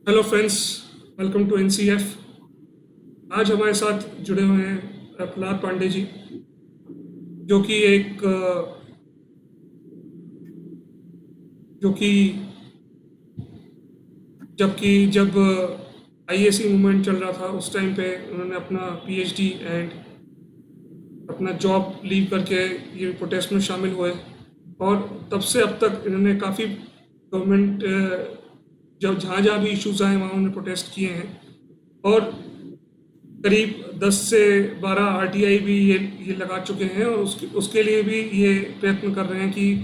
Hello friends, welcome to NCF. आज हमारे साथ जुड़े हुए हैं प्रहलाद पांडे जी, जो कि जो कि जब आईएसी मूवमेंट चल रहा था उस टाइम पे उन्होंने अपना पीएचडी एंड अपना जॉब लीव करके ये प्रोटेस्ट में शामिल हुए। और तब से अब तक इन्होंने काफ़ी गवर्नमेंट जब जहाँ जहाँ भी इश्यूज आए वहाँ उन्होंने प्रोटेस्ट किए हैं। और करीब 10 से 12 आरटीआई भी ये लगा चुके हैं, और उसके लिए भी ये प्रयत्न कर रहे हैं कि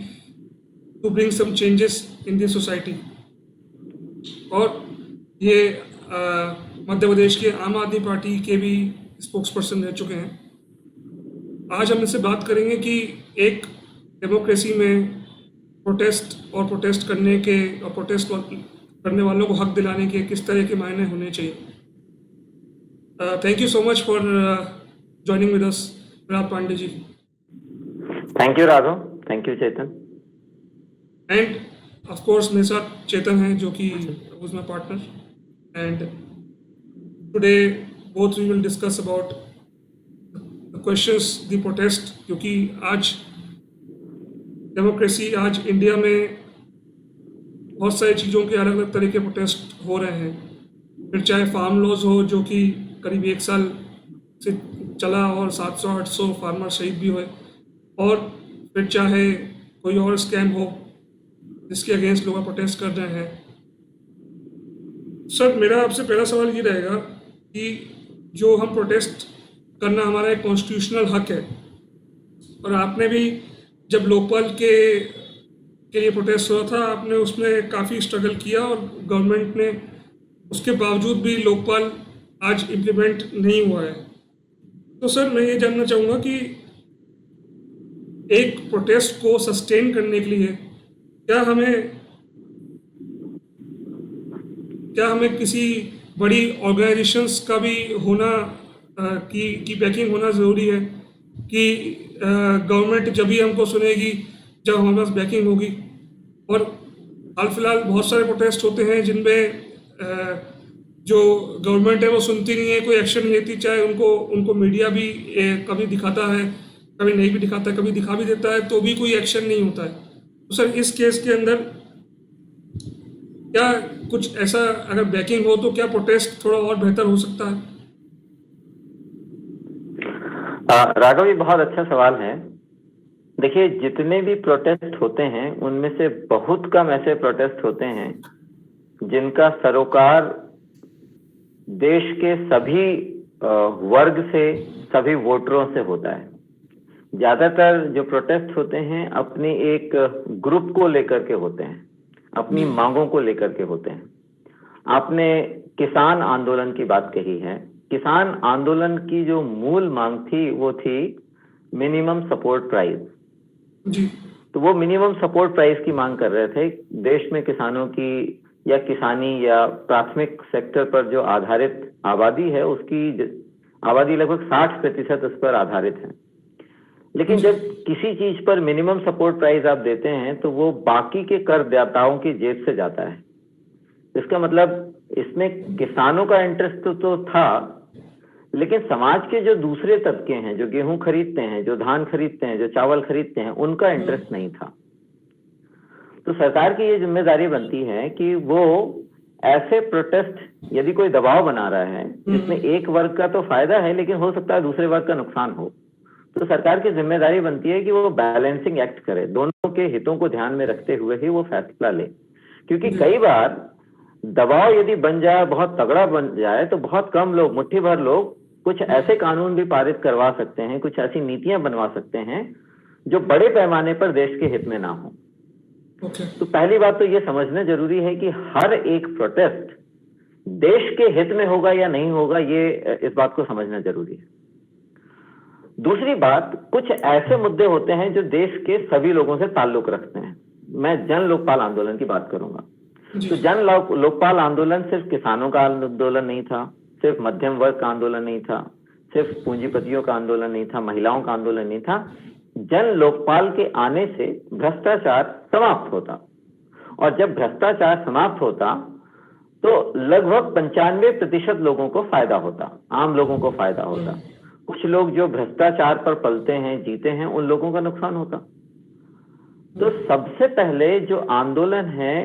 to bring some changes in this society. और ये मध्य प्रदेश के आम आदमी पार्टी के भी स्पोक्स पर्सन रह चुके हैं। आज हम इनसे बात करेंगे कि एक डेमोक्रेसी में प्रोटेस्ट करने वालों को हक दिलाने के किस तरह के मायने होने चाहिए। Thank you so much for joining with us, Prahlad Pandey ji. Thank you Raghav, thank you Chetan. And of course मेरे साथ चेतन है, जो कि was my partner, and today both we will discuss about the questions, the protest, क्योंकि आज डेमोक्रेसी, आज इंडिया में बहुत सारी चीज़ों के अलग अलग तरह के प्रोटेस्ट हो रहे हैं। फिर चाहे फार्म लॉज हो, जो कि करीब 1 साल से चला और 700-800 फार्मर शहीद भी हुए, और फिर चाहे कोई और स्कैम हो जिसके अगेंस्ट लोग प्रोटेस्ट कर रहे हैं। सर, मेरा आपसे पहला सवाल ये रहेगा कि जो हम प्रोटेस्ट करना हमारा एक कॉन्स्टिट्यूशनल हक है, और आपने भी जब लोकपाल के लिए प्रोटेस्ट हुआ था, आपने उसमें काफ़ी स्ट्रगल किया, और गवर्नमेंट ने उसके बावजूद भी लोकपाल आज इम्प्लीमेंट नहीं हुआ है। तो सर, मैं ये जानना चाहूँगा कि एक प्रोटेस्ट को सस्टेन करने के लिए क्या हमें किसी बड़ी ऑर्गेनाइजेशंस का भी होना की बैकिंग होना ज़रूरी है कि गवर्नमेंट जब भी हमको सुनेगी जब हमारे पास बैकिंग होगी। और हाल फिलहाल बहुत सारे प्रोटेस्ट होते हैं जिनमें जो गवर्नमेंट है वो सुनती नहीं है, कोई एक्शन नहीं लेती, चाहे उनको मीडिया भी कभी दिखाता है, कभी नहीं भी दिखाता है, कभी दिखा भी देता है, तो भी कोई एक्शन नहीं होता है। तो सर, इस केस के अंदर क्या कुछ ऐसा अगर बैकिंग हो तो क्या प्रोटेस्ट थोड़ा और बेहतर हो सकता है? राघव, ये बहुत अच्छा सवाल है। देखिए, जितने भी प्रोटेस्ट होते हैं उनमें से बहुत कम ऐसे प्रोटेस्ट होते हैं जिनका सरोकार देश के सभी वर्ग से, सभी वोटरों से होता है। ज्यादातर जो प्रोटेस्ट होते हैं अपनी एक ग्रुप को लेकर के होते हैं, अपनी मांगों को लेकर के होते हैं। आपने किसान आंदोलन की बात कही है। किसान आंदोलन की जो मूल मांग थी वो थी मिनिमम सपोर्ट प्राइस जी। तो वो मिनिमम सपोर्ट प्राइस की मांग कर रहे थे। देश में किसानों की या किसानी या प्राथमिक सेक्टर पर जो आधारित आबादी है, उसकी आबादी लगभग 60% उस पर आधारित है। लेकिन जब किसी चीज पर मिनिमम सपोर्ट प्राइस आप देते हैं तो वो बाकी के करदाताओं की जेब से जाता है। इसका मतलब इसमें किसानों का इंटरेस्ट तो था, लेकिन समाज के जो दूसरे तबके हैं, जो गेहूं खरीदते हैं, जो धान खरीदते हैं, जो चावल खरीदते हैं, उनका इंटरेस्ट नहीं था। तो सरकार की ये जिम्मेदारी बनती है कि वो ऐसे प्रोटेस्ट, यदि कोई दबाव बना रहा है जिसमें एक वर्ग का तो फायदा है लेकिन हो सकता है दूसरे वर्ग का नुकसान हो, तो सरकार की जिम्मेदारी बनती है कि वो बैलेंसिंग एक्ट करे, दोनों के हितों को ध्यान में रखते हुए ही वो फैसला ले। क्योंकि कई बार दबाव यदि बन जाए, बहुत तगड़ा बन जाए, तो बहुत कम लोग, मुट्ठी भर लोग कुछ ऐसे कानून भी पारित करवा सकते हैं, कुछ ऐसी नीतियां बनवा सकते हैं जो बड़े पैमाने पर देश के हित में ना हो। तो पहली बात तो ये समझना जरूरी है कि हर एक प्रोटेस्ट देश के हित में होगा या नहीं होगा, ये इस बात को समझना जरूरी है। दूसरी बात, कुछ ऐसे मुद्दे होते हैं जो देश के सभी लोगों से ताल्लुक रखते हैं। मैं जन लोकपाल आंदोलन की बात करूंगा। तो जन लोकपाल आंदोलन सिर्फ किसानों का आंदोलन नहीं था, सिर्फ मध्यम वर्ग का आंदोलन नहीं था, सिर्फ पूंजीपतियों का आंदोलन नहीं था, महिलाओं का आंदोलन नहीं था। जन लोकपाल के आने से भ्रष्टाचार समाप्त होता, और जब भ्रष्टाचार समाप्त होता तो लगभग 95% लोगों को फायदा होता, आम लोगों को फायदा होता। कुछ लोग जो भ्रष्टाचार पर पलते हैं, जीते हैं, उन लोगों का नुकसान होता। तो सबसे पहले जो आंदोलन है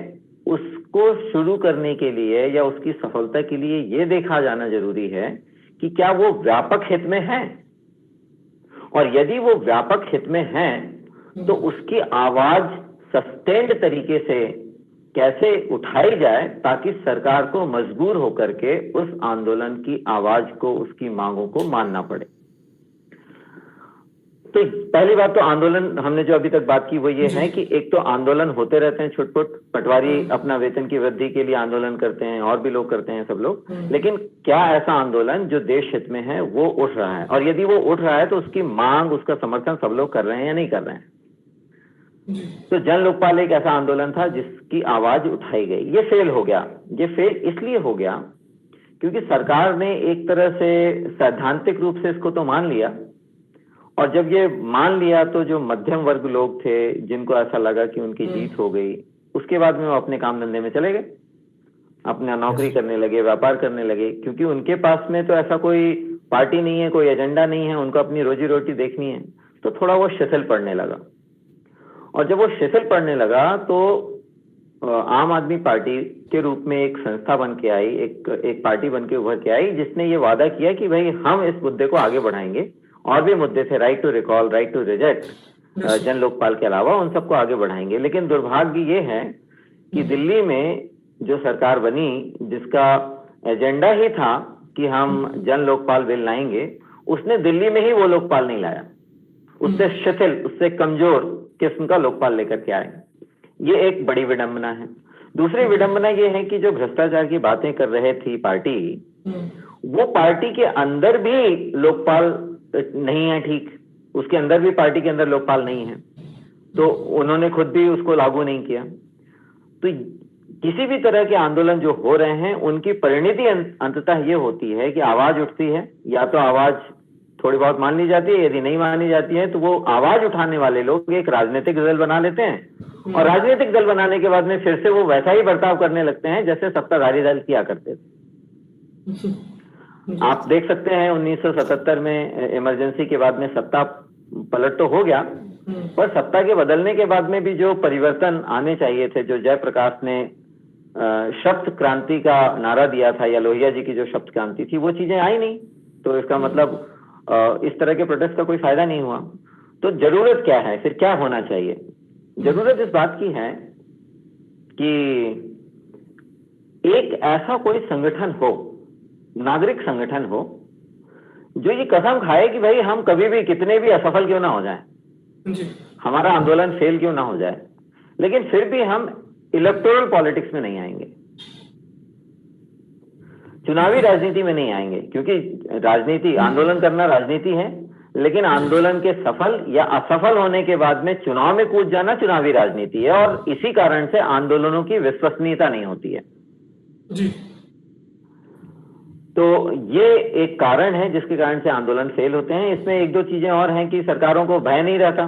उसको शुरू करने के लिए या उसकी सफलता के लिए ये देखा जाना जरूरी है कि क्या वो व्यापक हित में है, और यदि वो व्यापक हित में है तो उसकी आवाज सस्टेन्ड तरीके से कैसे उठाई जाए ताकि सरकार को मजबूर होकर के उस आंदोलन की आवाज को, उसकी मांगों को मानना पड़े। तो पहली बात तो आंदोलन, हमने जो अभी तक बात की वो ये है कि एक तो आंदोलन होते रहते हैं छुटपुट, पटवारी अपना वेतन की वृद्धि के लिए आंदोलन करते हैं, और भी लोग करते हैं, सब लोग, लेकिन क्या ऐसा आंदोलन जो देश हित में है वो उठ रहा है, और यदि वो उठ रहा है तो उसकी मांग, उसका समर्थन सब लोग कर रहे हैं या नहीं कर रहे हैं। तो जन लोकपाल एक ऐसा आंदोलन था जिसकी आवाज उठाई गई। ये फेल हो गया। ये फेल इसलिए हो गया क्योंकि सरकार ने एक तरह से सैद्धांतिक रूप से इसको तो मान लिया, और जब ये मान लिया तो जो मध्यम वर्ग लोग थे जिनको ऐसा लगा कि उनकी जीत हो गई, उसके बाद में वो अपने काम धंधे में चले गए, अपना नौकरी करने लगे, व्यापार करने लगे, क्योंकि उनके पास में तो ऐसा कोई पार्टी नहीं है, कोई एजेंडा नहीं है, उनको अपनी रोजी रोटी देखनी है। तो थोड़ा वो शिथिल पड़ने लगा, और जब वो शिथिल पड़ने लगा तो आम आदमी पार्टी के रूप में एक संस्था बन के आई, एक पार्टी बन के उभर के आई, जिसने ये वादा किया कि भाई हम इस मुद्दे को आगे बढ़ाएंगे। और भी मुद्दे थे, right to recall, right to reject, Jan Lokpal के अलावा उन सबको आगे बढ़ाएंगे। लेकिन दुर्भाग्य ये है कि दिल्ली में जो सरकार बनी, जिसका एजेंडा ही था कि हम जन लोकपाल बिल लाएंगे, उसने दिल्ली में ही वो लोकपाल नहीं लाया, उससे शिथिल, उससे कमजोर किस्म का लोकपाल लेकर के आए। ये एक बड़ी विडंबना है। दूसरी विडंबना ये है कि जो भ्रष्टाचार की बातें कर रहे थी पार्टी, वो पार्टी के अंदर भी लोकपाल नहीं है, ठीक, उसके अंदर भी पार्टी के अंदर लोकपाल नहीं है, तो उन्होंने खुद भी उसको लागू नहीं किया। तो किसी भी तरह के आंदोलन जो हो रहे हैं उनकी परिणति अंततः ये होती है कि आवाज उठती है, या तो आवाज थोड़ी बहुत मान ली जाती है, यदि नहीं मानी जाती है तो वो आवाज उठाने वाले लोग एक राजनीतिक दल बना लेते हैं, और राजनीतिक दल बनाने के बाद में फिर से वो वैसा ही बर्ताव करने लगते हैं जैसे सत्ताधारी दल किया करते थे। आप देख सकते हैं 1977 में इमरजेंसी के बाद में सत्ता पलट तो हो गया, पर सत्ता के बदलने के बाद में भी जो परिवर्तन आने चाहिए थे, जो जयप्रकाश ने शब्द क्रांति का नारा दिया था, या लोहिया जी की जो शब्द क्रांति थी, वो चीजें आई नहीं। तो इसका मतलब इस तरह के प्रोटेस्ट का कोई फायदा नहीं हुआ। तो जरूरत क्या है, फिर क्या होना चाहिए? जरूरत इस बात की है कि एक ऐसा कोई संगठन हो, नागरिक संगठन हो, जो ये कसम खाए कि भाई हम कभी भी, कितने भी असफल क्यों ना हो जाए, हमारा आंदोलन फेल क्यों ना हो जाए, लेकिन फिर भी हम इलेक्टोरल पॉलिटिक्स में नहीं आएंगे, चुनावी राजनीति में नहीं आएंगे। क्योंकि राजनीति, आंदोलन करना राजनीति है, लेकिन आंदोलन के सफल या असफल होने के बाद में चुनाव में कूद जाना चुनावी राजनीति है, और इसी कारण से आंदोलनों की विश्वसनीयता नहीं होती है जी। तो ये एक कारण है जिसके कारण से आंदोलन फेल होते हैं। इसमें एक दो चीजें और हैं कि सरकारों को भय नहीं रहता,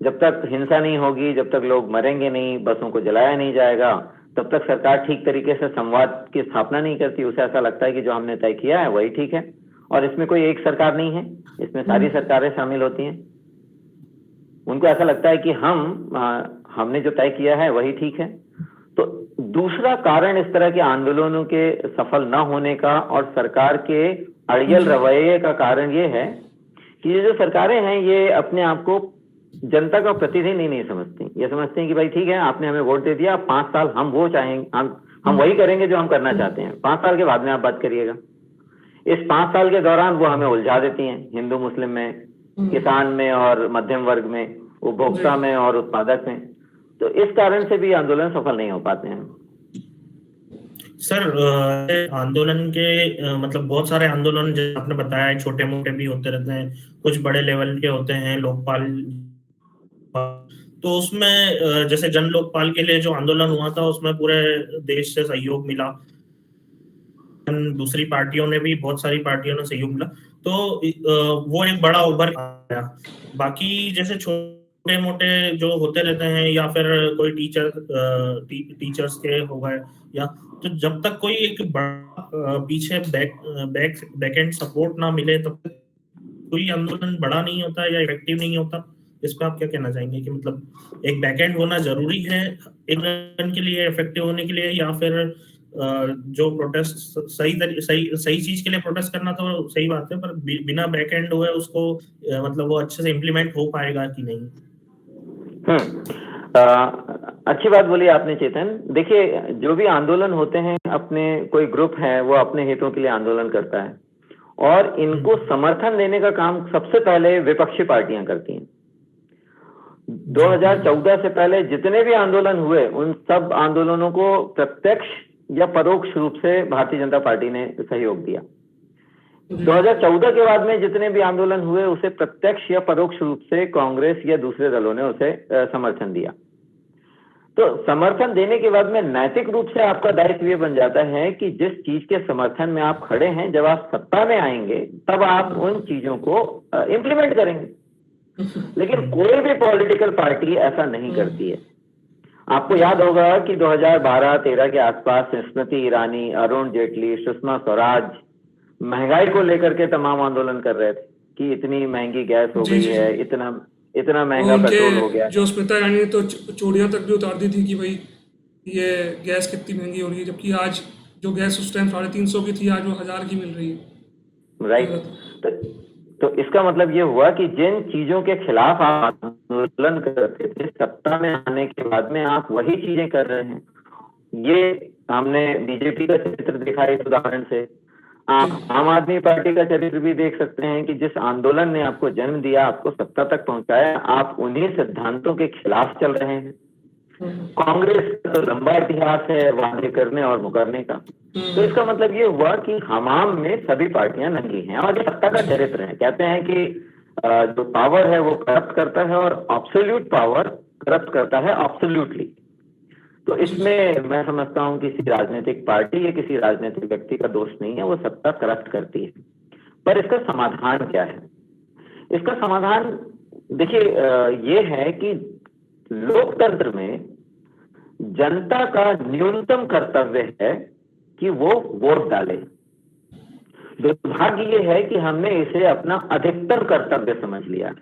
जब तक हिंसा नहीं होगी, जब तक लोग मरेंगे नहीं, बसों को जलाया नहीं जाएगा, तब तक सरकार ठीक तरीके से संवाद की स्थापना नहीं करती। उसे ऐसा लगता है कि जो हमने तय किया है वही ठीक है, और इसमें कोई एक सरकार नहीं है, इसमें सारी सरकारें शामिल होती हैं। उनको ऐसा लगता है कि हमने जो तय किया है वही ठीक है। तो दूसरा कारण इस तरह के आंदोलनों के सफल न होने का और सरकार के अड़ियल रवैये का कारण ये है कि ये जो सरकारें हैं ये अपने आप को जनता का प्रतिनिधि नहीं समझती। ये समझते हैं कि भाई ठीक है, आपने हमें वोट दे दिया, 5 साल हम वो चाहेंगे, हम वही करेंगे जो हम करना चाहते हैं, 5 साल के बाद में आप बात करिएगा। इस 5 साल के दौरान वो हमें उलझा देती हैं, हिंदू मुस्लिम में, किसान में और मध्यम वर्ग में, उपभोक्ता में और उत्पादक में। तो इस कारण से भी आंदोलन सफल नहीं हो पाते हैं। सर, आंदोलन के मतलब बहुत सारे आंदोलन जैसे आपने बताया छोटे मोटे भी होते रहते हैं, कुछ बड़े लेवल के होते हैं लोकपाल। तो उसमें जैसे जन लोकपाल के लिए जो आंदोलन हुआ था उसमें पूरे देश से सहयोग मिला, दूसरी पार्टियों ने भी, बहुत सारी पार्टियों ने सहयोग मिला, तो वो एक बड़ा उभर आया। बाकी जैसे छोटे मोटे जो होते रहते हैं, या फिर कोई टीचर्स के हो गए, या तो जब तक कोई एक बड़ा पीछे बैक एंड सपोर्ट ना मिले तब तक कोई आंदोलन बड़ा नहीं होता या इफेक्टिव नहीं होता। इस पे आप क्या कहना चाहेंगे कि मतलब एक बैकएंड होना जरूरी है एक आंदोलन के लिए इफेक्टिव होने के लिए, या फिर जो प्रोटेस्ट सही चीज के लिए प्रोटेस्ट करना तो सही बात है, पर बिना बैकएंड हुए उसको मतलब वो अच्छे से इम्प्लीमेंट हो पाएगा कि नहीं? अच्छी बात बोली आपने चेतन। देखिए, जो भी आंदोलन होते हैं, अपने कोई ग्रुप है वो अपने हितों के लिए आंदोलन करता है, और इनको समर्थन देने का काम सबसे पहले विपक्षी पार्टियां करती हैं। 2014 से पहले जितने भी आंदोलन हुए, उन सब आंदोलनों को प्रत्यक्ष या परोक्ष रूप से भारतीय जनता पार्टी ने सहयोग दिया। 2014 के बाद में जितने भी आंदोलन हुए, उसे प्रत्यक्ष या परोक्ष रूप से कांग्रेस या दूसरे दलों ने उसे समर्थन दिया। तो समर्थन देने के बाद में नैतिक रूप से आपका दायित्व ये बन जाता है कि जिस चीज के समर्थन में आप खड़े हैं, जब आप सत्ता में आएंगे तब आप उन चीजों को इम्प्लीमेंट करेंगे। लेकिन कोई भी पॉलिटिकल पार्टी ऐसा नहीं करती है। आपको याद होगा कि 2012-13 के आसपास स्मृति ईरानी, अरुण जेटली, सुषमा स्वराज महंगाई को लेकर के तमाम आंदोलन कर रहे थे कि इतनी महंगी गैस हो गई है, इतना महंगा पेट्रोल हो गया। जो स्मृति ईरानी ने तो चूड़ियां तक भी उतार दी थी कि भाई ये गैस कितनी महंगी हो रही है, जबकि आज जो गैस उस टाइम 350 की थी, आज वो 1000 की मिल रही है। राइट। तो इसका मतलब ये हुआ कि जिन चीजों के खिलाफ आप आंदोलन करते थे, सत्ता में आने के बाद में आप वही चीजें कर रहे हैं। ये हमने बीजेपी का चरित्र देखा इस उदाहरण से। आप आम आदमी पार्टी का चरित्र भी देख सकते हैं कि जिस आंदोलन ने आपको जन्म दिया, आपको सत्ता तक पहुंचाया, आप उन्हीं सिद्धांतों के खिलाफ चल रहे हैं। कांग्रेस का तो लंबा इतिहास है वादे करने और मुकरने का। तो इसका मतलब ये हुआ कि हमाम में सभी पार्टियां नंगी हैं, और ये सत्ता का चरित्र है। कहते हैं कि जो पावर है वो करप्ट करता है, और एब्सोल्यूट पावर करप्ट करता है एब्सोल्यूटली। तो इसमें मैं समझता हूं किसी राजनीतिक पार्टी या किसी राजनीतिक व्यक्ति का दोष नहीं है, वो सत्ता करप्ट करती है। पर इसका समाधान क्या है? इसका समाधान देखिए ये है कि लोकतंत्र में जनता का न्यूनतम कर्तव्य है कि वो वोट डाले। दुर्भाग्य ये है कि हमने इसे अपना अधिकतम कर्तव्य समझ लिया।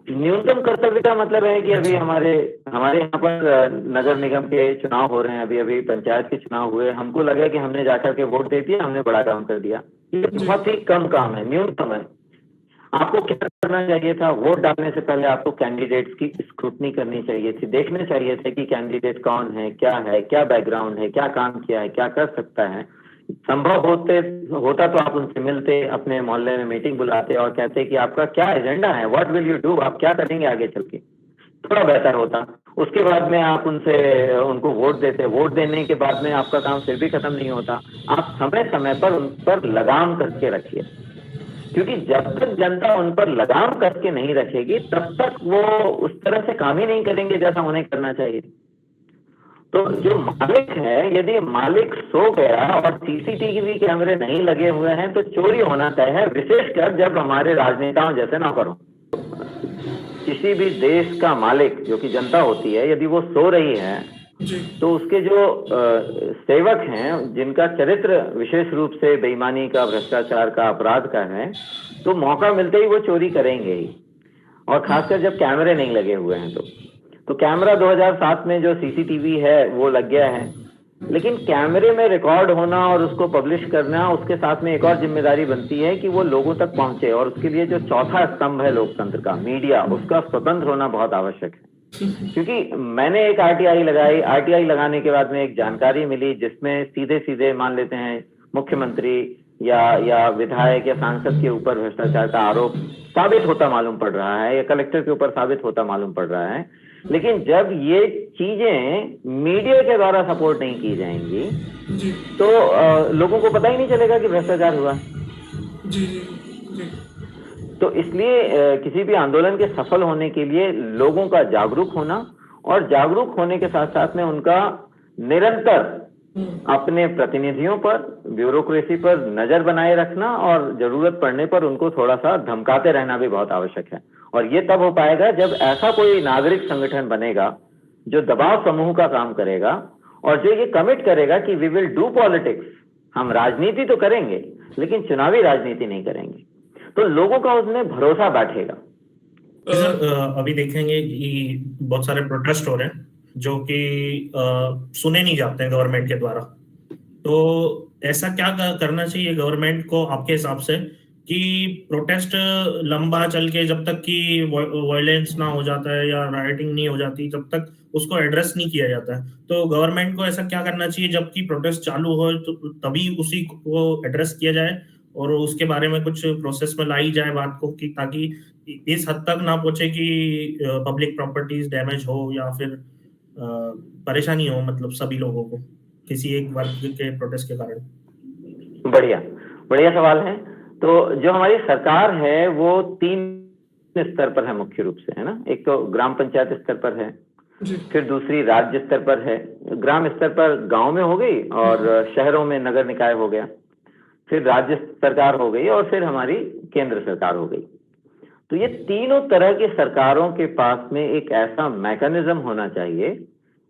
न्यूनतम कर्तव्य का मतलब है कि अभी हमारे यहाँ पर नगर निगम के चुनाव हो रहे हैं, अभी पंचायत के चुनाव हुए। हमको लगा कि हमने जाकर के वोट दे दिया, हमने बड़ा काम कर दिया। ये बहुत ही कम काम है, न्यूनतम है। आपको क्या करना चाहिए था? वोट डालने से पहले आपको कैंडिडेट्स की स्क्रूटनी करनी चाहिए थी, देखने चाहिए थे कि कैंडिडेट कौन है, क्या बैकग्राउंड है, क्या काम किया है, क्या कर सकता है। संभव होता तो आप उनसे मिलते, अपने मोहल्ले में मीटिंग बुलाते और कहते कि आपका क्या एजेंडा है, व्हाट विल यू डू, आप क्या करेंगे आगे चल के, थोड़ा बेहतर होता। उसके बाद में आप उनको वोट देते। वोट देने के बाद में आपका काम फिर भी खत्म नहीं होता। आप समय समय पर उन पर लगाम करके रखिए, क्योंकि जब तक जनता उन पर लगाम करके नहीं रखेगी तब तक वो उस तरह से काम ही नहीं करेंगे जैसा उन्हें करना चाहिए। तो जो मालिक है, यदि मालिक सो गया और सीसीटीवी कैमरे नहीं लगे हुए हैं तो चोरी होना तय है, विशेषकर जब हमारे राजनेताओं जैसे ना करो। किसी भी देश का मालिक जो कि जनता होती है, यदि वो सो रही है तो उसके जो सेवक हैं, जिनका चरित्र विशेष रूप से बेईमानी का, भ्रष्टाचार का, अपराध का है, तो मौका मिलते ही वो चोरी करेंगे ही। और खासकर जब कैमरे नहीं लगे हुए हैं तो कैमरा 2007 में जो सीसीटीवी है वो लग गया है, लेकिन कैमरे में रिकॉर्ड होना और उसको पब्लिश करना, उसके साथ में एक और जिम्मेदारी बनती है कि वो लोगों तक पहुंचे। और उसके लिए जो चौथा स्तंभ है लोकतंत्र का, मीडिया, उसका स्वतंत्र होना बहुत आवश्यक है। क्योंकि मैंने एक आरटीआई लगाई, आरटीआई लगाने के बाद में एक जानकारी मिली जिसमें सीधे मान लेते हैं मुख्यमंत्री या विधायक या सांसद के ऊपर भ्रष्टाचार का आरोप साबित होता मालूम पड़ रहा है, या कलेक्टर के ऊपर साबित होता मालूम पड़ रहा है। लेकिन जब ये चीजें मीडिया के द्वारा सपोर्ट नहीं की जाएंगी तो लोगों को पता ही नहीं चलेगा कि भ्रष्टाचार हुआ। जी। तो इसलिए किसी भी आंदोलन के सफल होने के लिए लोगों का जागरूक होना, और जागरूक होने के साथ साथ में उनका निरंतर अपने प्रतिनिधियों पर, ब्यूरोक्रेसी पर नजर बनाए रखना और जरूरत पड़ने पर उनको थोड़ा सा धमकाते रहना भी बहुत आवश्यक है। और ये तब हो पाएगा जब ऐसा कोई नागरिक संगठन बनेगा जो दबाव समूह का काम करेगा और जो ये कमिट करेगा कि वी विल डू पॉलिटिक्स, हम राजनीति तो करेंगे लेकिन चुनावी राजनीति नहीं करेंगे, तो लोगों का उसमें भरोसा बैठेगा। सर अभी देखेंगे कि बहुत सारे प्रोटेस्ट हो रहे हैं जो कि सुने नहीं जाते हैं गवर्नमेंट के द्वारा, तो ऐसा क्या करना चाहिए गवर्नमेंट को आपके हिसाब से कि प्रोटेस्ट लंबा चल के जब तक कि वायलेंस ना हो जाता है या राइटिंग नहीं हो जाती तब तक उसको एड्रेस नहीं किया जाता है, तो गवर्नमेंट को ऐसा क्या करना चाहिए जबकि प्रोटेस्ट चालू हो तो तभी उसी को एड्रेस किया जाए और उसके बारे में कुछ प्रोसेस में लाई जाए बात को, कि ताकि इस हद तक ना पहुंचे कि पब्लिक प्रॉपर्टीज डैमेज हो या फिर परेशानी हो, मतलब सभी लोगों को किसी एक वर्ग के प्रोटेस्ट के कारण। बढ़िया बढ़िया सवाल है। तो जो हमारी सरकार है वो 3 स्तर पर है मुख्य रूप से, है ना। एक तो ग्राम पंचायत स्तर पर है, फिर दूसरी राज्य स्तर पर है, ग्राम स्तर पर गांव में हो गई और शहरों में नगर निकाय हो गया, फिर राज्य सरकार हो गई और फिर हमारी केंद्र सरकार हो गई। तो ये तीनों तरह की सरकारों के पास में एक ऐसा मैकेनिज्म होना चाहिए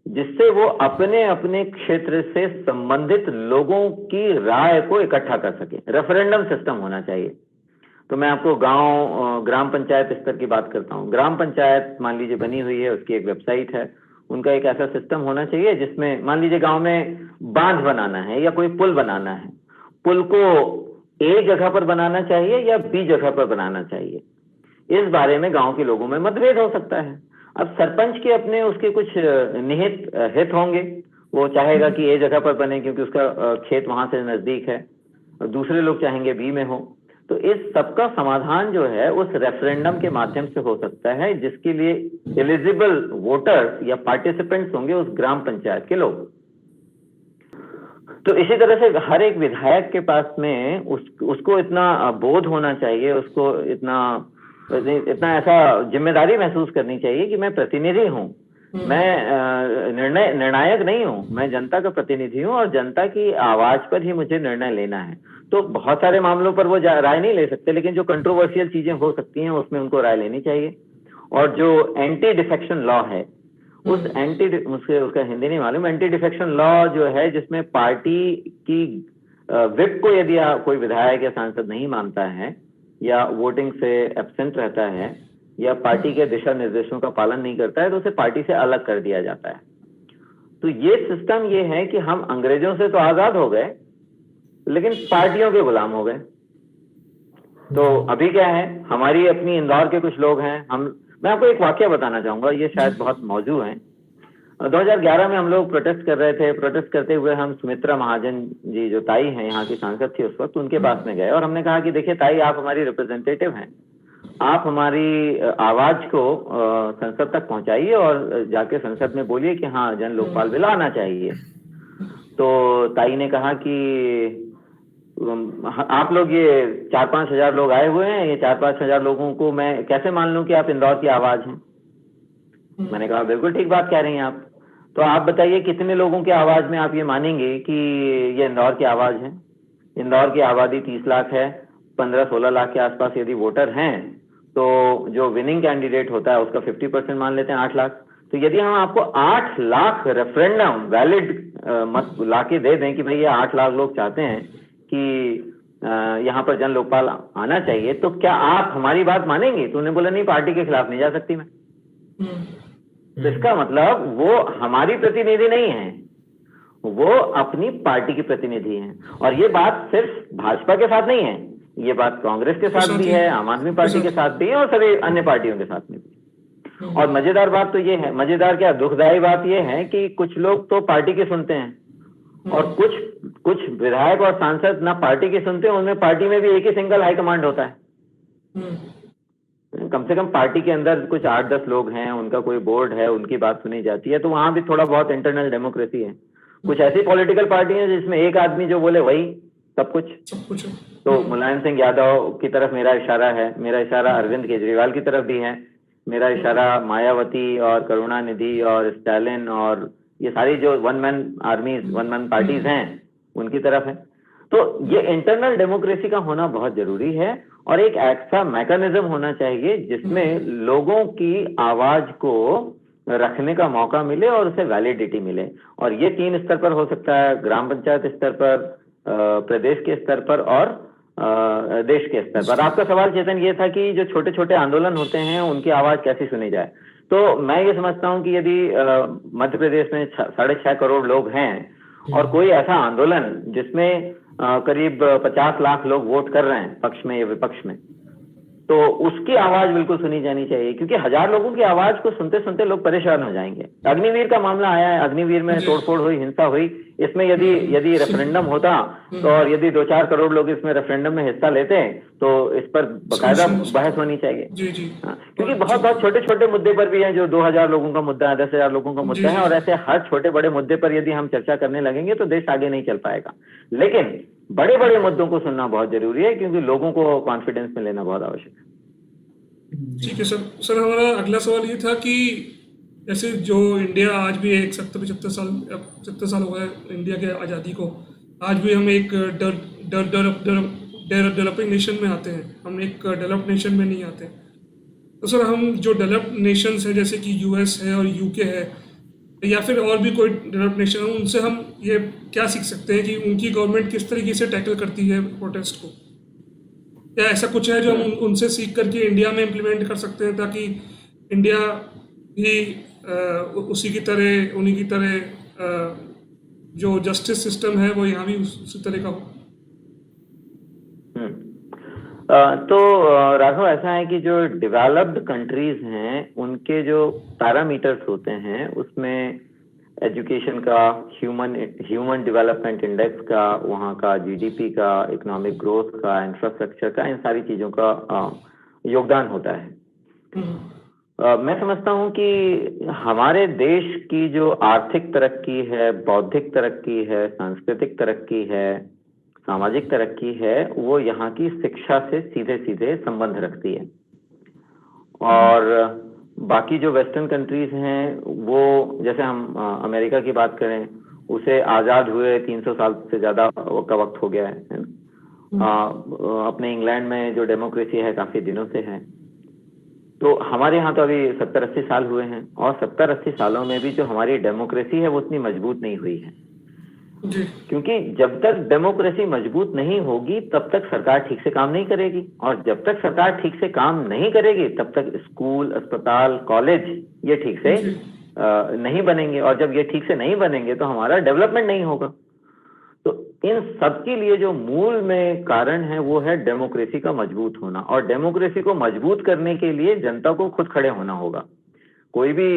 जिससे वो अपने अपने क्षेत्र से संबंधित लोगों की राय को इकट्ठा कर सके। रेफरेंडम सिस्टम होना चाहिए। तो मैं आपको ग्राम पंचायत स्तर की बात करता हूँ। ग्राम पंचायत मान लीजिए बनी हुई है, उसकी एक वेबसाइट है, उनका एक ऐसा सिस्टम होना चाहिए जिसमें मान लीजिए गांव में बांध बनाना है या कोई पुल बनाना है, पुल को A जगह पर बनाना चाहिए या B जगह पर बनाना चाहिए, इस बारे में गांव के लोगों में मतभेद हो सकता है। अब सरपंच के अपने उसके कुछ निहित हित होंगे, वो चाहेगा कि A जगह पर बने क्योंकि उसका खेत वहां से नजदीक है, और दूसरे लोग चाहेंगे B में हो। तो इस सबका समाधान जो है उस रेफरेंडम के माध्यम से हो सकता है, जिसके लिए एलिजिबल वोटर्स या पार्टिसिपेंट्स होंगे उस ग्राम पंचायत के लोग। तो इसी तरह से हर एक विधायक के पास में उसको इतना बोध होना चाहिए, उसको इतना ऐसा जिम्मेदारी महसूस करनी चाहिए कि मैं प्रतिनिधि हूँ, मैं निर्णायक नहीं हूँ, मैं जनता का प्रतिनिधि हूँ और जनता की आवाज पर ही मुझे निर्णय लेना है। तो बहुत सारे मामलों पर वो राय नहीं ले सकते, लेकिन जो कंट्रोवर्शियल चीजें हो सकती हैं उसमें उनको राय लेनी चाहिए। और जो एंटी डिफेक्शन लॉ है, उसका हिंदी नहीं मालूम, एंटी डिफेक्शन लॉ जो है जिसमें पार्टी की विप को यदि कोई विधायक या सांसद नहीं मानता है या वोटिंग से एब्सेंट रहता है या पार्टी के दिशा निर्देशों का पालन नहीं करता है तो उसे पार्टी से अलग कर दिया जाता है। तो ये सिस्टम ये है कि हम अंग्रेजों से तो आजाद हो गए लेकिन पार्टियों के गुलाम हो गए। तो अभी क्या है, हमारी अपनी इंदौर के कुछ लोग हैं, मैं आपको एक वाकया बताना चाहूंगा, ये शायद बहुत मौजू है। 2011 में हम लोग प्रोटेस्ट कर रहे थे। प्रोटेस्ट करते हुए हम सुमित्रा महाजन जी जो ताई हैं, यहाँ की सांसद थी उस वक्त, उनके पास में गए और हमने कहा कि देखिए ताई, आप हमारी रिप्रेजेंटेटिव हैं, आप हमारी आवाज को संसद तक पहुंचाइए और जाके संसद में बोलिए कि हाँ जन लोकपाल बिल आना चाहिए। तो ताई ने कहा कि आप लोग ये 4-5 हजार लोग आए हुए हैं, ये 4-5 हजार लोगों को मैं कैसे मान लूं कि आप इंदौर की आवाज हैं। मैंने कहा बिल्कुल ठीक बात कह रही हैं आप, तो आप बताइए कितने लोगों की आवाज में आप ये मानेंगे कि ये इंदौर की आवाज है। इंदौर की आबादी 30 लाख है, 15-16 लाख के आसपास यदि वोटर हैं तो जो विनिंग कैंडिडेट होता है उसका 50% मान लेते हैं, 8 लाख। तो यदि हम आपको 8 लाख रेफरेंडम वैलिड मत लाके दे दें कि भाई ये 8 लाख लोग चाहते हैं कि यहाँ पर जन लोकपाल आना चाहिए, तो क्या आप हमारी बात मानेंगे? तो उन्होंने बोला नहीं, पार्टी के खिलाफ नहीं जा सकती मैं। तो इसका मतलब वो हमारी प्रतिनिधि नहीं है, वो अपनी पार्टी की प्रतिनिधि हैं। और ये बात सिर्फ भाजपा के साथ नहीं है, ये बात कांग्रेस के साथ भी है, आम आदमी पार्टी के साथ भी है और सभी अन्य पार्टियों के साथ में भी। और मजेदार बात तो ये है, मजेदार क्या दुखदायी बात ये है कि कुछ लोग तो पार्टी के सुनते हैं और कुछ विधायक और सांसद ना पार्टी के सुनते हैं, उनमें पार्टी में भी एक ही सिंगल हाईकमांड होता है। कम से कम पार्टी के अंदर कुछ 8-10 लोग हैं, उनका कोई बोर्ड है, उनकी बात सुनी जाती है, तो वहां भी थोड़ा बहुत इंटरनल डेमोक्रेसी है। कुछ ऐसी पॉलिटिकल पार्टी है जिसमें एक आदमी जो बोले वही सब कुछ। तो मुलायम सिंह यादव की तरफ मेरा इशारा है, मेरा इशारा अरविंद केजरीवाल की तरफ भी है, मेरा इशारा मायावती और करुणानिधि और स्टालिन और ये सारी जो one man आर्मीज, one man parties हैं, उनकी तरफ है। तो ये इंटरनल डेमोक्रेसी का होना बहुत जरूरी है, और एक ऐसा मैकेनिज्म होना चाहिए जिसमें लोगों की आवाज को रखने का मौका मिले और उसे वैलिडिटी मिले। और ये 3 स्तर पर हो सकता है, ग्राम पंचायत स्तर पर, प्रदेश के स्तर पर और देश के स्तर पर। आपका सवाल चेतन ये था कि जो छोटे छोटे आंदोलन होते हैं उनकी आवाज कैसे सुनी जाए। तो मैं ये समझता हूँ कि यदि मध्य प्रदेश में 6.5 करोड़ लोग हैं और कोई ऐसा आंदोलन जिसमें करीब 50 लाख लोग वोट कर रहे हैं पक्ष में या विपक्ष में, तो उसकी आवाज बिल्कुल सुनी जानी चाहिए, क्योंकि 1000 लोगों की आवाज को सुनते सुनते लोग परेशान हो जाएंगे। अग्निवीर का मामला आया है, अग्निवीर में तोड़फोड़ हुई, हिंसा हुई, इसमें यदि रेफरेंडम होता तो, और यदि 2-4 करोड़ लोग इसमें रेफरेंडम में हिस्सा लेते तो इस पर बकायदा बहस होनी चाहिए। क्योंकि बहुत छोटे छोटे मुद्दे पर भी है, जो 2000 लोगों का मुद्दा है, 10,000 लोगों का मुद्दा है, और ऐसे हर छोटे बड़े मुद्दे पर यदि हम चर्चा करने लगेंगे तो देश आगे नहीं चल पाएगा। लेकिन बड़े बड़े मुद्दों को सुनना बहुत जरूरी है, क्योंकि लोगों को कॉन्फिडेंस में लेना बहुत आवश्यक है। ठीक है सर, हमारा अगला सवाल ये था कि जैसे जो इंडिया आज भी एक 70 साल हो गए इंडिया के आज़ादी को, आज भी हम एक डेवलपिंग नेशन में आते हैं, हम एक डेवलप्ड नेशन में नहीं आते। तो सर, हम जो डेवलप्ड नेशंस है जैसे कि यूएस है और यूके है, या फिर और भी कोई डेवलप्ड नेशन है, उनसे हम ये क्या सीख सकते हैं कि उनकी गवर्नमेंट किस तरीके से टैकल करती है प्रोटेस्ट को? या ऐसा कुछ है जो हम उनसे सीख करके इंडिया में इम्प्लीमेंट कर सकते हैं, ताकि इंडिया भी उन्हीं की तरह जो जस्टिस सिस्टम है वो यहाँ भी उसी तरह का हो? तो राघव, ऐसा है कि जो डेवलप्ड कंट्रीज हैं उनके जो पैरामीटर्स होते हैं उसमें एजुकेशन का, ह्यूमन डेवलपमेंट इंडेक्स का, वहाँ का जीडीपी का, इकोनॉमिक ग्रोथ का, इंफ्रास्ट्रक्चर का, इन सारी चीजों का योगदान होता है। मैं समझता हूँ कि हमारे देश की जो आर्थिक तरक्की है, बौद्धिक तरक्की है, सांस्कृतिक तरक्की है, सामाजिक तरक्की है, वो यहाँ की शिक्षा से सीधे सीधे संबंध रखती है। और बाकी जो वेस्टर्न कंट्रीज हैं, वो जैसे हम अमेरिका की बात करें, उसे आज़ाद हुए 300 साल से ज़्यादा का वक्त हो गया है। अपने इंग्लैंड में जो डेमोक्रेसी है काफ़ी दिनों से है। तो हमारे यहाँ तो अभी 70-80 साल हुए हैं, और 70-80 सालों में भी जो हमारी डेमोक्रेसी है वो उतनी मजबूत नहीं हुई है। क्योंकि जब तक डेमोक्रेसी मजबूत नहीं होगी तब तक सरकार ठीक से काम नहीं करेगी, और जब तक सरकार ठीक से काम नहीं करेगी तब तक स्कूल, अस्पताल, कॉलेज ये ठीक से नहीं बनेंगे, और जब ये ठीक से नहीं बनेंगे तो हमारा डेवलपमेंट नहीं होगा। तो इन सब के लिए जो मूल में कारण है वो है डेमोक्रेसी का मजबूत होना, और डेमोक्रेसी को मजबूत करने के लिए जनता को खुद खड़े होना होगा। कोई भी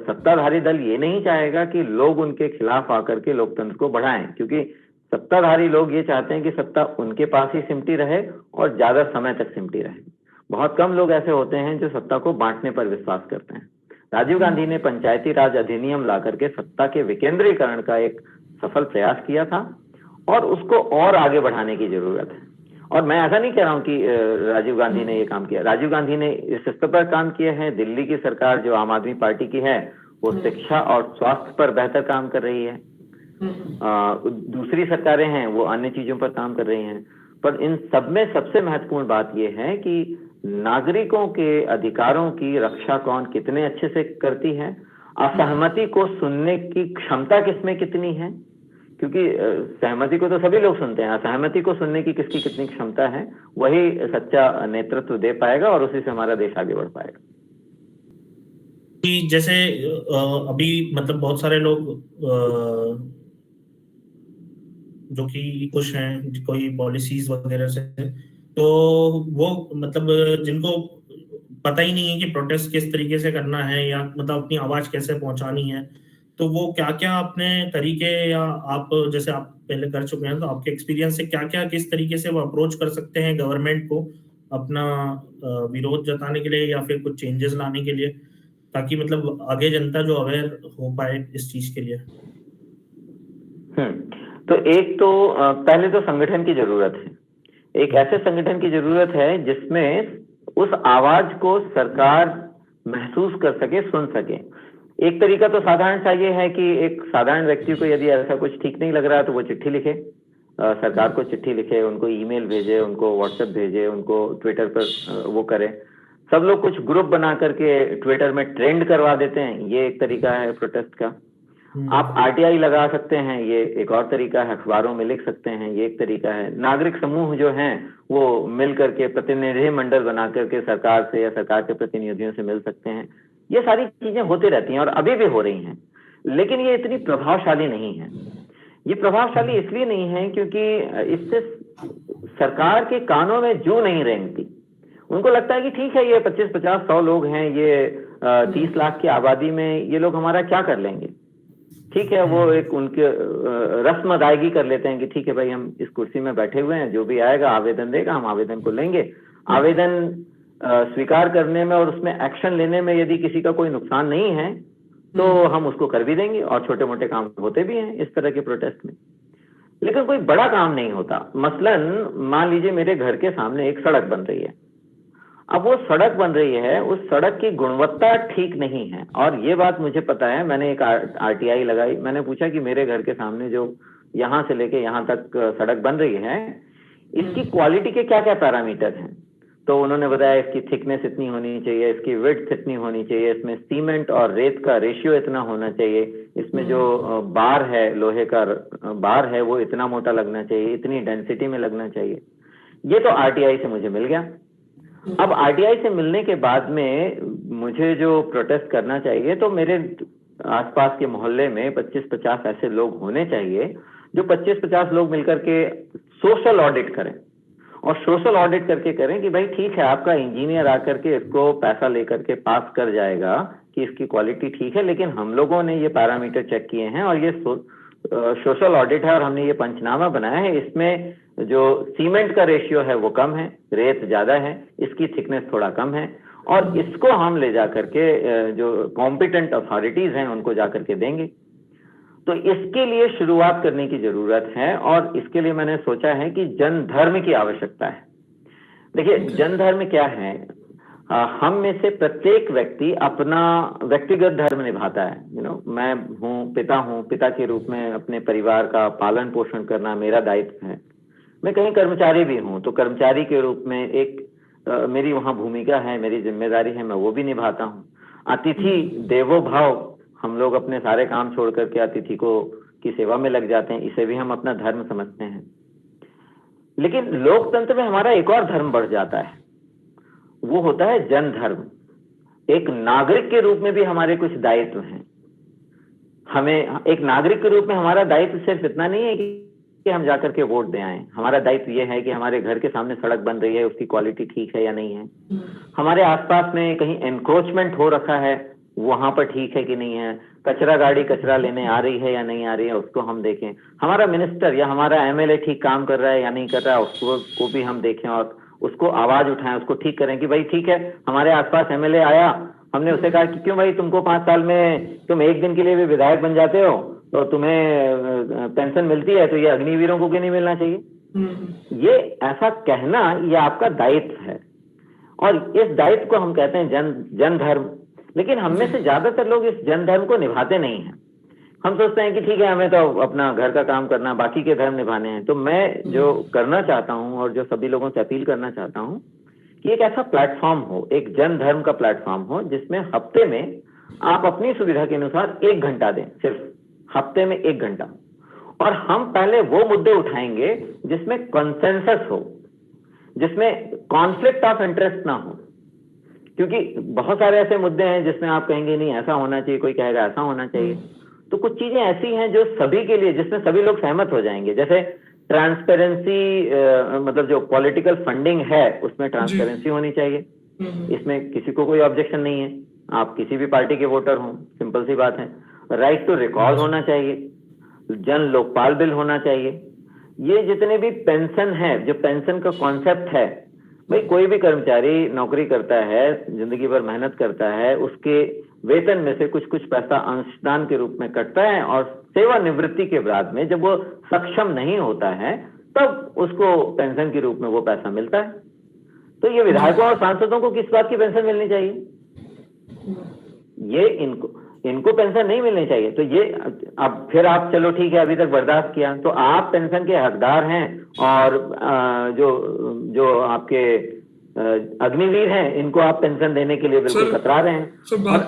सत्ताधारी दल ये नहीं चाहेगा कि लोग उनके खिलाफ आकर के लोकतंत्र को बढ़ाएं, क्योंकि सत्ताधारी लोग ये चाहते हैं कि सत्ता उनके पास ही सिमटी रहे और ज्यादा समय तक सिमटी रहे। बहुत कम लोग ऐसे होते हैं जो सत्ता को बांटने पर विश्वास करते हैं। राजीव गांधी ने पंचायती राज अधिनियम ला करके सत्ता के विकेंद्रीकरण का एक सफल प्रयास किया था, और उसको और आगे बढ़ाने की जरूरत है। और मैं ऐसा नहीं कह रहा हूं कि राजीव गांधी ने ये काम किया, राजीव गांधी ने इस स्तर पर काम किए हैं। दिल्ली की सरकार जो आम आदमी पार्टी की है वो शिक्षा और स्वास्थ्य पर बेहतर काम कर रही है। दूसरी सरकारें हैं वो अन्य चीजों पर काम कर रही हैं। पर इन सब में सबसे महत्वपूर्ण बात यह है कि नागरिकों के अधिकारों की रक्षा कौन कितने अच्छे से करती है, असहमति को सुनने की क्षमता किसमें कितनी है, क्योंकि सहमति को तो सभी लोग सुनते हैं, असहमति को सुनने की किसकी कितनी क्षमता है, वही सच्चा नेतृत्व दे पाएगा और उसी से हमारा देश आगे बढ़ पाएगा। जैसे अभी मतलब बहुत सारे लोग जो कि खुश हैं कोई पॉलिसीज वगैरह से, तो वो मतलब जिनको पता ही नहीं है कि प्रोटेस्ट किस तरीके से करना है या मतलब अपनी आवाज कैसे पहुंचानी है, तो वो क्या क्या अपने तरीके, या आप जैसे आप पहले कर चुके हैं तो आपके एक्सपीरियंस से क्या क्या किस तरीके से वो अप्रोच कर सकते हैं गवर्नमेंट को अपना विरोध जताने के लिए या फिर कुछ चेंजेस लाने के लिए, ताकि मतलब आगे जनता जो अवेयर हो पाए इस चीज के लिए? तो एक तो पहले तो संगठन की जरूरत है। एक ऐसे संगठन की जरूरत है जिसमें उस आवाज को सरकार महसूस कर सके, सुन सके। एक तरीका तो साधारण सा ये है कि एक साधारण व्यक्ति को यदि ऐसा कुछ ठीक नहीं लग रहा तो वो चिट्ठी लिखे, सरकार को चिट्ठी लिखे, उनको ईमेल भेजे, उनको व्हाट्सएप भेजे, उनको ट्विटर पर वो करे। सब लोग कुछ ग्रुप बना करके ट्विटर में ट्रेंड करवा देते हैं, ये एक तरीका है प्रोटेस्ट का। आप आरटीआई लगा सकते हैं, ये एक और तरीका है। अखबारों में लिख सकते हैं, ये एक तरीका है। नागरिक समूह जो हैं वो मिल करके प्रतिनिधि मंडल बना करके सरकार से या सरकार के प्रतिनिधियों से मिल सकते हैं। ये सारी चीजें होती रहती हैं और अभी भी हो रही हैं, लेकिन ये इतनी प्रभावशाली नहीं है। ये प्रभावशाली इसलिए नहीं है क्योंकि इससे सरकार के कानों में जू नहीं रेंगती। उनको लगता है कि ठीक है, ये 25-50-100 लोग हैं, ये 30 लाख की आबादी में ये लोग हमारा क्या कर लेंगे। ठीक है, वो एक उनके रस्म अदायगी कर लेते हैं कि ठीक है भाई, हम इस कुर्सी में बैठे हुए हैं, जो भी आएगा आवेदन देगा, हम आवेदन को लेंगे। आवेदन स्वीकार करने में और उसमें एक्शन लेने में यदि किसी का कोई नुकसान नहीं है तो हम उसको कर भी देंगे, और छोटे मोटे काम होते भी हैं इस तरह के प्रोटेस्ट में। लेकिन कोई बड़ा काम नहीं होता। मसलन मान लीजिए मेरे घर के सामने एक सड़क बन रही है। अब वो सड़क बन रही है, उस सड़क की गुणवत्ता ठीक नहीं है, और ये बात मुझे पता है। मैंने एक आरटीआई लगाई, मैंने पूछा कि मेरे घर के सामने जो यहाँ से लेके यहाँ तक सड़क बन रही है, इसकी क्वालिटी के क्या क्या पैरामीटर हैं। तो उन्होंने बताया इसकी थिकनेस इतनी होनी चाहिए, इसकी विड्थ इतनी होनी चाहिए, इसमें सीमेंट और रेत का रेशियो इतना होना चाहिए, इसमें जो बार है, लोहे का बार है, वो इतना मोटा लगना चाहिए, इतनी डेंसिटी में लगना चाहिए। ये तो आरटीआई से मुझे मिल गया। अब आरटीआई से मिलने के बाद में मुझे जो प्रोटेस्ट करना चाहिए, तो मेरे आसपास के मोहल्ले में 25-50 ऐसे लोग होने चाहिए जो 25-50 लोग मिलकर के सोशल ऑडिट करें, और सोशल ऑडिट करके करें कि भाई ठीक है, आपका इंजीनियर आकर के इसको पैसा लेकर के पास कर जाएगा कि इसकी क्वालिटी ठीक है, लेकिन हम लोगों ने ये पैरामीटर चेक किए हैं और ये सोशल ऑडिट है और हमने ये पंचनामा बनाया है। इसमें जो सीमेंट का रेशियो है वो कम है, रेत ज्यादा है, इसकी थिकनेस थोड़ा कम है, और इसको हम ले जा करके जो कॉम्पिटेंट अथॉरिटीज हैं उनको जा करके देंगे। तो इसके लिए शुरुआत करने की जरूरत है, और इसके लिए मैंने सोचा है कि जन धर्म की आवश्यकता है। देखिए, जन धर्म क्या है? हम में से प्रत्येक व्यक्ति अपना व्यक्तिगत धर्म निभाता है। मैं हूँ, पिता के रूप में अपने परिवार का पालन पोषण करना मेरा दायित्व है। मैं कहीं कर्मचारी भी हूँ, तो कर्मचारी के रूप में एक मेरी वहाँ भूमिका है, मेरी जिम्मेदारी है, मैं वो भी निभाता हूँ। अतिथि देवो भाव, हम लोग अपने सारे काम छोड़ करके अतिथि को की सेवा में लग जाते हैं, इसे भी हम अपना धर्म समझते हैं। लेकिन लोकतंत्र में हमारा एक और धर्म बढ़ जाता है, वो होता है जन धर्म। एक नागरिक के रूप में भी हमारे कुछ दायित्व हैं। हमें एक नागरिक के रूप में हमारा दायित्व सिर्फ इतना नहीं है कि हम जाकर के वोट दे आए। हमारा दायित्व ये है कि हमारे घर के सामने सड़क बन रही है, उसकी क्वालिटी ठीक है या नहीं है। हमारे आसपास में कहीं एनक्रोचमेंट हो रखा है, वहां पर ठीक है कि नहीं है। कचरा गाड़ी कचरा लेने आ रही है या नहीं आ रही है, उसको हम देखें। हमारा मिनिस्टर या हमारा एमएलए ठीक काम कर रहा है या नहीं कर रहा है, उसको भी हम देखें और उसको आवाज उठाएं, उसको ठीक करें कि भाई ठीक है, हमारे आसपास एमएलए आया, हमने उसे कहा कि क्यों भाई, तुमको 5 साल में तुम एक दिन के लिए भी विधायक बन जाते हो तो तुम्हें पेंशन मिलती है, तो ये अग्निवीरों को क्यों नहीं मिलना चाहिए। ये ऐसा कहना ये आपका दायित्व है, और इस दायित्व को हम कहते हैं जन धर्म। लेकिन हम में से ज्यादातर लोग इस जन धर्म को निभाते नहीं हैं। हम सोचते हैं कि ठीक है, हमें तो अपना घर का काम करना, बाकी के धर्म निभाने हैं। तो मैं जो करना चाहता हूं और जो सभी लोगों से अपील करना चाहता हूं कि एक ऐसा प्लेटफॉर्म हो, एक जन धर्म का प्लेटफॉर्म हो, जिसमें हफ्ते में आप अपनी सुविधा के अनुसार 1 घंटा दें, सिर्फ हफ्ते में 1 घंटा। और हम पहले वो मुद्दे उठाएंगे जिसमें कंसेंसस हो, जिसमें कॉन्फ्लिक्ट ऑफ इंटरेस्ट ना हो। क्योंकि बहुत सारे ऐसे मुद्दे हैं जिसमें आप कहेंगे नहीं ऐसा होना चाहिए, कोई कहेगा ऐसा होना चाहिए। तो कुछ चीजें ऐसी हैं जो सभी के लिए, जिसमें सभी लोग सहमत हो जाएंगे। जैसे ट्रांसपेरेंसी, मतलब जो पॉलिटिकल फंडिंग है उसमें ट्रांसपेरेंसी होनी चाहिए, इसमें किसी को कोई ऑब्जेक्शन नहीं है। आप किसी भी पार्टी के वोटर हों, सिंपल सी बात है। राइट टू रिकॉल होना चाहिए, जन लोकपाल बिल होना चाहिए। ये जितने भी पेंशन है, जो पेंशन का कॉन्सेप्ट है, भाई कोई भी कर्मचारी नौकरी करता है, जिंदगी भर मेहनत करता है, उसके वेतन में से कुछ कुछ पैसा अंशदान के रूप में कटता है, और सेवानिवृत्ति के बाद में जब वो सक्षम नहीं होता है तब उसको पेंशन के रूप में वो पैसा मिलता है। तो ये विधायकों और सांसदों को किस बात की पेंशन मिलनी चाहिए? ये इनको पेंशन नहीं मिलनी चाहिए। तो ये अब फिर आप चलो ठीक है अभी तक बर्दाश्त किया, तो आप पेंशन के हकदार हैं और जो आपके अग्निवीर हैं इनको आप पेंशन देने के लिए बिल्कुल कतरा रहे हैं। सर बात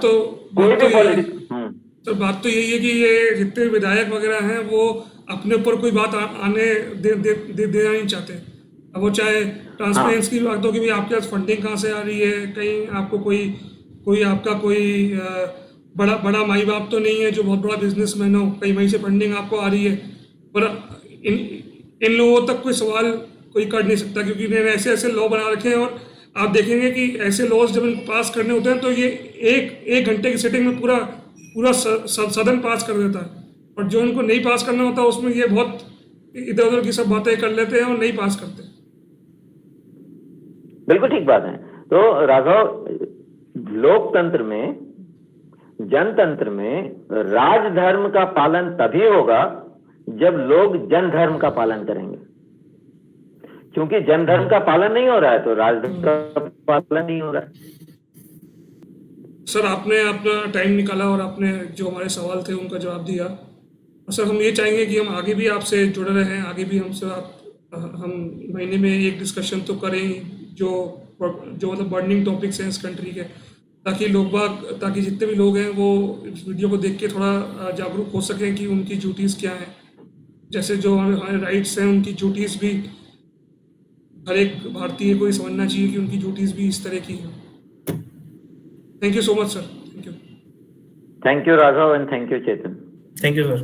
तो बात तो यही है कि ये जितने विधायक वगैरह हैं वो अपने ऊपर कोई बात आने देना नहीं चाहते। अब वो चाहे ट्रांसपेरेंसी की बात हो कि भाई आपके पास फंडिंग कहाँ से आ रही है, कहीं आपको कोई आपका कोई बड़ा माई बाप तो नहीं है जो बहुत बड़ा बिजनेसमैन हो, कहीं वहीं से फंडिंग आपको आ रही है। पर इन लोगों तक कोई सवाल कोई कर नहीं सकता, क्योंकि इन्होंने ऐसे ऐसे लॉ बना रखे हैं। और आप देखेंगे कि ऐसे लॉज जब पास करने होते हैं तो ये एक घंटे की सिटिंग में पूरा सदन पास कर देता है, और जो इनको नहीं पास करना होता उसमें ये बहुत इधर उधर की सब बातें कर लेते हैं और नहीं पास करते। बिल्कुल ठीक बात है। तो राघव, लोकतंत्र में, जनतंत्र में राजधर्म का पालन तभी होगा जब लोग जनधर्म का पालन करेंगे। क्योंकि जनधर्म का पालन नहीं हो रहा है तो राजधर्म का पालन नहीं हो रहा है। सर आपने अपना टाइम निकाला और आपने जो हमारे सवाल थे उनका जवाब दिया। और सर हम ये चाहेंगे कि हम आगे भी आपसे जुड़े रहें, आगे भी हम महीने में एक डिस्कशन तो करें जो मतलब बर्निंग टॉपिक्स हैं इस कंट्री के, ताकि जितने भी लोग हैं वो इस वीडियो को देख के थोड़ा जागरूक हो सकें कि उनकी ड्यूटीज़ क्या हैं। जैसे जो हमारे राइट्स हैं उनकी ड्यूटीज़ भी हर एक भारतीय को समझना चाहिए कि उनकी ड्यूटीज़ भी इस तरह की हैं। Thank you so much sir. Thank you Raghav and thank you Chetan. Thank you sir.